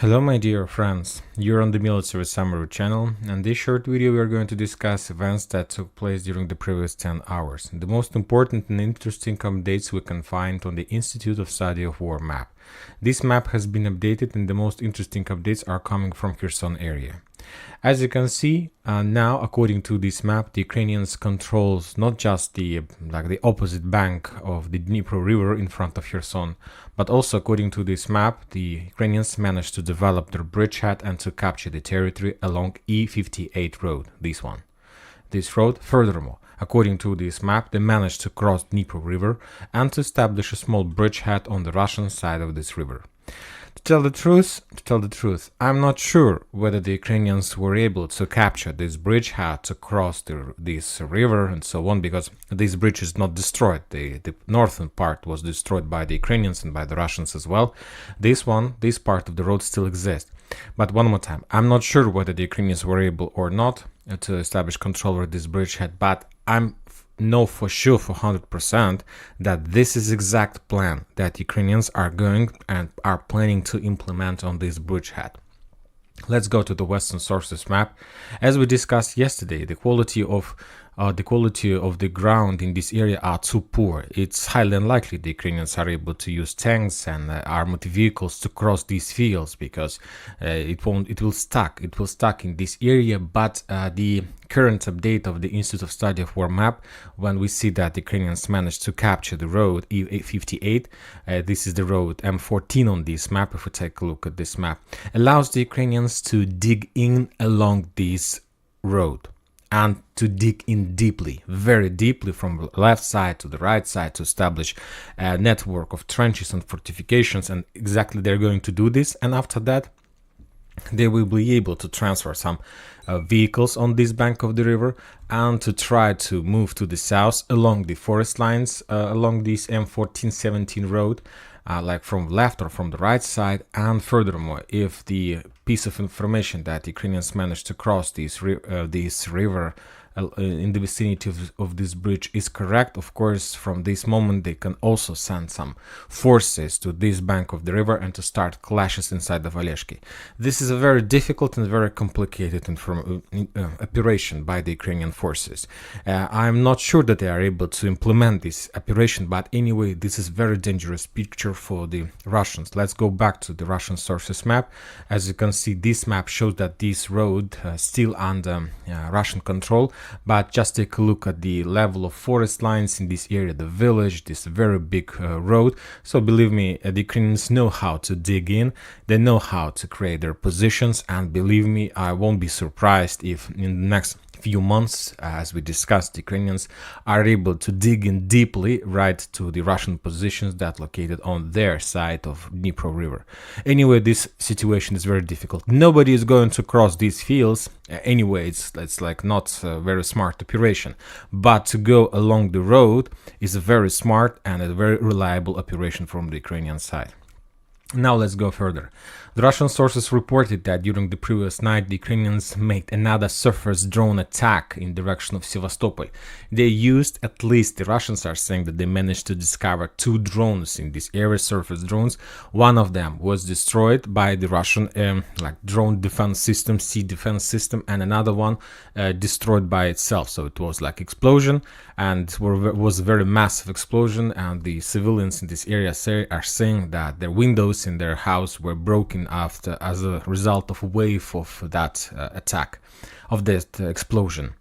Hello my dear friends, you're on the Military Summary channel, and in this short video we are going to discuss events that took place during the previous 10 hours, the most important and interesting updates we can find on the Institute of Study of War map. This map has been updated and the most interesting updates are coming from Kherson area. As you can see, now according to this map, the Ukrainians controls not just the opposite bank of the Dnipro river in front of Kherson, but also according to this map, the Ukrainians managed to develop their bridgehead and to capture the territory along E58 road, this one. This road, furthermore, according to this map, they managed to cross Dnipro river and to establish a small bridgehead on the Russian side of this river. To tell the truth, I'm not sure whether the Ukrainians were able to capture this bridgehead to cross this river and so on, because this bridge is not destroyed. The northern part was destroyed by the Ukrainians and by the Russians as well. This part of the road still exists. But one more time, I'm not sure whether the Ukrainians were able or not to establish control over this bridgehead, but I'm know for sure, for 100%, that this is exact plan that Ukrainians are going and are planning to implement on this bridgehead. Let's go to the Western sources map. As we discussed yesterday, the quality of the ground in this area are too poor. It's highly unlikely the Ukrainians are able to use tanks and armored vehicles to cross these fields, because it will stuck in this area. But the current update of the Institute of Study of War map, when we see that the Ukrainians managed to capture the road E58, this is the road M14 on this map. If we take a look at this map, allows the Ukrainians to dig in along this road and to dig in deeply, very deeply, from the left side to the right side, to establish a network of trenches and fortifications. And exactly they're going to do this, and after that they will be able to transfer some vehicles on this bank of the river and to try to move to the south along the forest lines, along this M14-17 road, like from left or from the right side. And furthermore, if the piece of information that Ukrainians managed to cross this river in the vicinity of this bridge is correct, of course, from this moment they can also send some forces to this bank of the river and to start clashes inside of Oleshki. This is a very difficult and very complicated operation by the Ukrainian forces. I'm not sure that they are able to implement this operation, but anyway, this is very dangerous picture for the Russians. Let's go back to the Russian sources map. As you can see, this map shows that this road still under Russian control. But just take a look at the level of forest lines in this area, the village, this very big road. So believe me, the Ukrainians know how to dig in, they know how to create their positions, and believe me, I won't be surprised if in the next few months, as we discussed, the Ukrainians are able to dig in deeply right to the Russian positions that located on their side of Dnipro river. Anyway, this situation is very difficult. Nobody is going to cross these fields. Anyway, it's like not a very smart operation, but to go along the road is a very smart and a very reliable operation from the Ukrainian side. Now let's go further. The Russian sources reported that during the previous night, the Ukrainians made another surface drone attack in direction of Sevastopol. They used, at least the Russians are saying, that they managed to discover 2 drones in this area, surface drones. One of them was destroyed by the Russian drone defense system, sea defense system, and another one destroyed by itself. So it was like explosion, and was a very massive explosion, and the civilians in this area are saying that their windows in their house were broken as a result of a wave of that attack, of that explosion.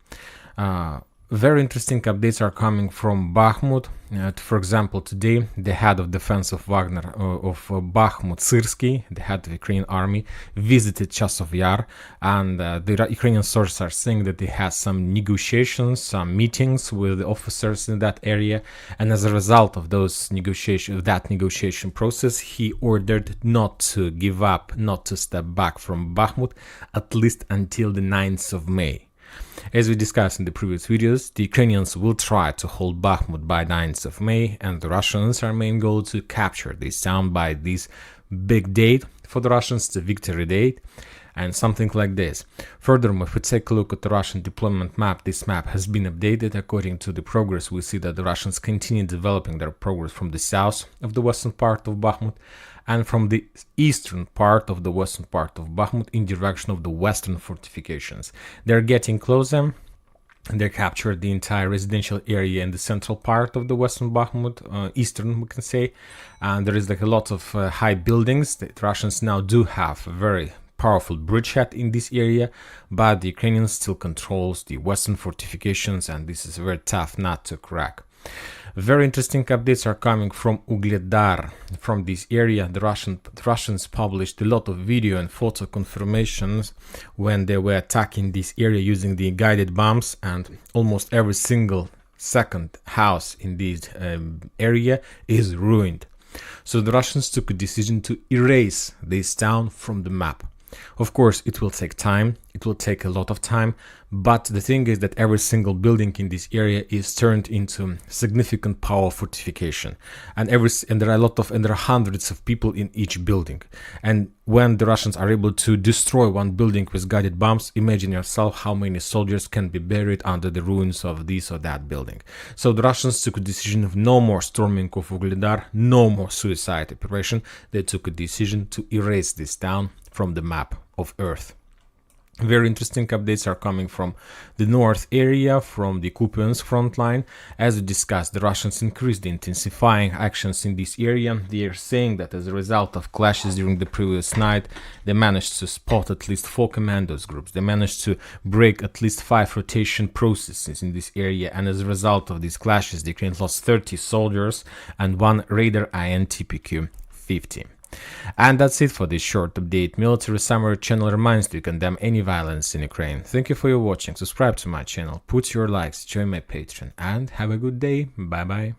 Very interesting updates are coming from Bakhmut. For example, today the head of defense of Wagner of Bakhmut, Syrsky, the head of the Ukrainian army, visited Chasov Yar, and the Ukrainian sources are saying that he has some negotiations, some meetings with the officers in that area, and as a result of that negotiation process, he ordered not to give up, not to step back from Bakhmut, at least until the 9th of May. As we discussed in the previous videos, the Ukrainians will try to hold Bakhmut by 9th of May, and the Russians are main goal to capture this town by this big date. For the Russians, the victory date, and something like this. Furthermore, if we take a look at the Russian deployment map, this map has been updated according to the progress. We see that the Russians continue developing their progress from the south of the western part of Bakhmut, and from the eastern part of the western part of Bakhmut in direction of the western fortifications. They're getting closer. They captured the entire residential area in the central part of the western Bakhmut, eastern we can say, and there is like a lot of high buildings. The Russians now do have a very powerful bridgehead in this area, but the Ukrainians still controls the western fortifications, and this is a very tough nut to crack. Very interesting updates are coming from Ugledar. From this area, the Russians published a lot of video and photo confirmations when they were attacking this area using the guided bombs, and almost every single second house in this area is ruined. So the Russians took a decision to erase this town from the map. Of course, it will take time, it will take a lot of time, but the thing is that every single building in this area is turned into significant power fortification, and there are hundreds of people in each building. And when the Russians are able to destroy one building with guided bombs, imagine yourself how many soldiers can be buried under the ruins of this or that building. So the Russians took a decision of no more storming of Ugledar, no more suicide operation. They took a decision to erase this town from the map of Earth. Very interesting updates are coming from the north area, from the Kupiansk front line. As we discussed, the Russians increased the intensifying actions in this area. They are saying that as a result of clashes during the previous night, they managed to spot at least 4 commandos groups. They managed to break at least 5 rotation processes in this area, and as a result of these clashes, the Ukraine lost 30 soldiers and 1 Raider INTPQ-50. And that's it for this short update. Military Summary channel reminds you to condemn any violence in Ukraine. Thank you for your watching. Subscribe to my channel, put your likes, join my Patreon, and have a good day. Bye bye.